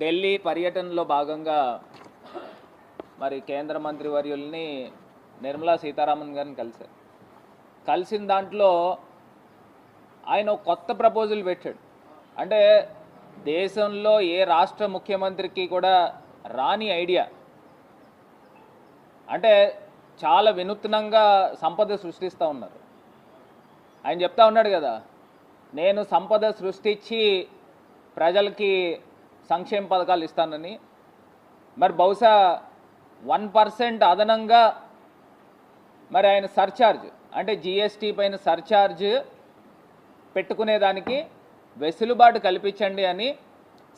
ఢిల్లీ పర్యటనలో భాగంగా మరి కేంద్ర మంత్రి వర్యుల్ని నిర్మలా సీతారామన్ గారిని కలిసిన దాంట్లో ఆయన ఒక కొత్త ప్రపోజల్ పెట్టాడు. అంటే దేశంలో ఏ రాష్ట్ర ముఖ్యమంత్రికి కూడా రాని ఐడియా, అంటే చాలా వినూత్నంగా సంపద సృష్టిస్తూ ఉన్నారు. ఆయన చెప్తా ఉన్నాడు కదా, నేను సంపద సృష్టించి ప్రజలకి సంక్షేమ పథకాలు ఇస్తానని. మరి బహుశా 1% అదనంగా మరి ఆయన సర్ఛార్జ్, అంటే జిఎస్టీ పైన సర్ఛార్జ్ పెట్టుకునేదానికి వెసులుబాటు కల్పించండి అని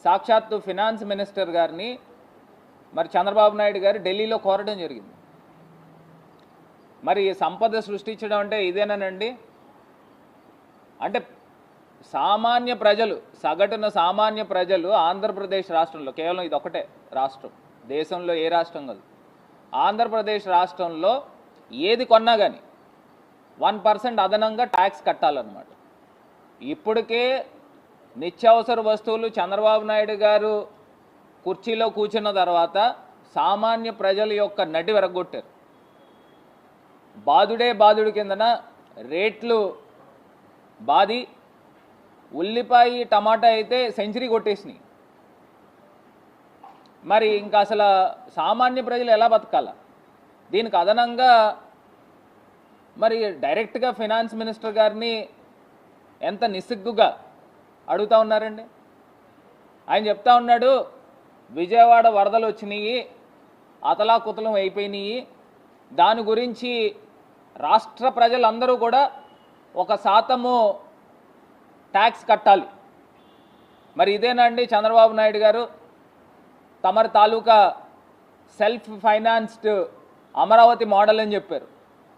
సాక్షాత్తు ఫినాన్స్ మినిస్టర్ గారిని మరి చంద్రబాబు నాయుడు గారు ఢిల్లీలో కోరడం జరిగింది. మరి సంపద సృష్టించడం అంటే ఇదేనండి. అంటే సామాన్య ప్రజలు, సగటున సామాన్య ప్రజలు ఆంధ్రప్రదేశ్ రాష్ట్రంలో, కేవలం ఇది ఒకటే రాష్ట్రం, దేశంలో ఏ రాష్ట్రం కాదు, ఆంధ్రప్రదేశ్ రాష్ట్రంలో ఏది కొన్నా కానీ 1% అదనంగా ట్యాక్స్ కట్టాలన్నమాట. ఇప్పటికే నిత్యావసర వస్తువులు చంద్రబాబు నాయుడు గారు కుర్చీలో కూర్చున్న తర్వాత సామాన్య ప్రజల యొక్క నడి విరగొట్టారు. బాదుడే బాదుడు కిందన రేట్లు బాది, ఉల్లిపాయ టమాటా అయితే సెంచరీ కొట్టేసినాయి. మరి ఇంకా అసలు సామాన్య ప్రజలు ఎలా బతకాల? దీనికి అదనంగా మరి డైరెక్ట్గా ఫినాన్స్ మినిస్టర్ గారిని ఎంత నిస్సిగ్గుగా అడుగుతూ ఉన్నారండి. ఆయన చెప్తా ఉన్నాడు, విజయవాడ వరదలు వచ్చినాయి, అతలాకుతలం అయిపోయినాయి, దాని గురించి రాష్ట్ర ప్రజలందరూ కూడా 1% ట్యాక్స్ కట్టాలి. మరి ఇదేనండి చంద్రబాబు నాయుడు గారు తమరి తాలూకా సెల్ఫ్ ఫైనాన్స్డ్ అమరావతి మోడల్ అని చెప్పారు.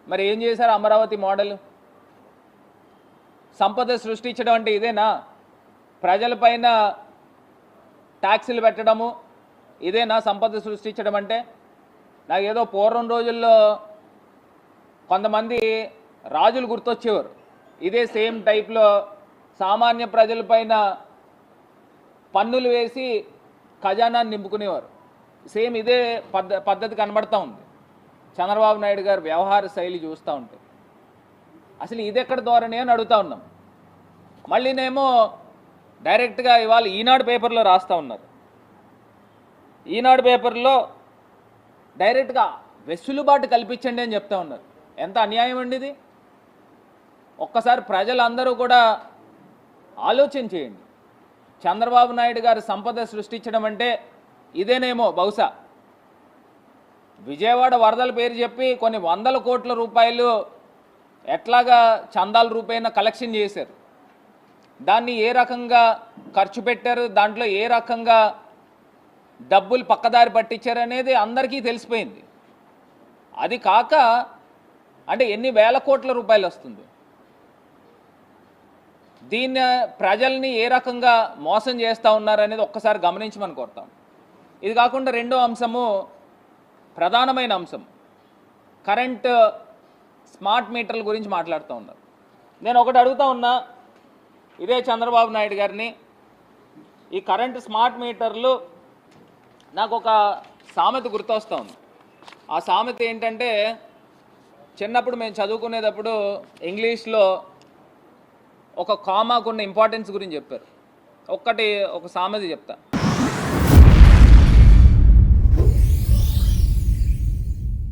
మరి ఏం చేశారు అమరావతి మోడల్? సంపద సృష్టించడం అంటే ఇదేనా? ప్రజలపైన ట్యాక్సులు పెట్టడము ఇదేనా సంపద సృష్టించడం అంటే? నాకు ఏదో పూర్వం రోజుల్లో కొంతమంది రాజులు గుర్తొచ్చేవారు. ఇదే సేమ్ టైప్లో సామాన్య ప్రజలపైన పన్నులు వేసి ఖజానాన్ని నింపుకునేవారు. సేమ్ ఇదే పద్ధతి కనబడతా ఉంది చంద్రబాబు నాయుడు గారు వ్యవహార శైలి చూస్తూ ఉంటే. అసలు ఇది ఎక్కడ ధోరణి అని అడుగుతూ ఉన్నాం. మళ్ళీనేమో డైరెక్ట్గా ఇవాళ ఈనాడు పేపర్లో రాస్తూ ఉన్నారు. ఈనాడు పేపర్లో డైరెక్ట్గా వెసులుబాటు కల్పించండి అని చెప్తా ఉన్నారు. ఎంత అన్యాయం అండి ఇది! ఒక్కసారి ప్రజలందరూ కూడా ఆలోచన చేయండి. చంద్రబాబు నాయుడు గారు సంపద సృష్టించడం అంటే ఇదేనేమో బహుశా. విజయవాడ వరదల పేరు చెప్పి కొన్ని 100 కోట్ల రూపాయలు ఎట్లాగా చందాల రూపేణ కలెక్షన్ చేశారు, దాన్ని ఏ రకంగా ఖర్చు పెట్టారు, దాంట్లో ఏ రకంగా డబ్బులు పక్కదారి పట్టించారు అనేది అందరికీ తెలిసిపోయింది. అది కాక అంటే ఎన్ని వేల కోట్ల రూపాయలు వస్తుంది. దీన్ని ప్రజల్ని ఏ రకంగా మోసం చేస్తూ ఉన్నారనేది ఒక్కసారి గమనించమని కోరుతాం. ఇది కాకుండా రెండో అంశము, ప్రధానమైన అంశం, కరెంట్ స్మార్ట్ మీటర్ల గురించి మాట్లాడుతూ ఉన్నారు. నేను ఒకటి అడుగుతూ ఉన్నా ఇదే చంద్రబాబు నాయుడు గారిని, ఈ కరెంట్ స్మార్ట్ మీటర్లు నాకు ఒక సామెత గుర్తొస్తూ ఉంది. ఆ సామెత ఏంటంటే, చిన్నప్పుడు మేము చదువుకునేటప్పుడు ఇంగ్లీష్లో ఒక కామాకున్న ఇంపార్టెన్స్ గురించి చెప్పారు. ఒక సామెత చెప్తా.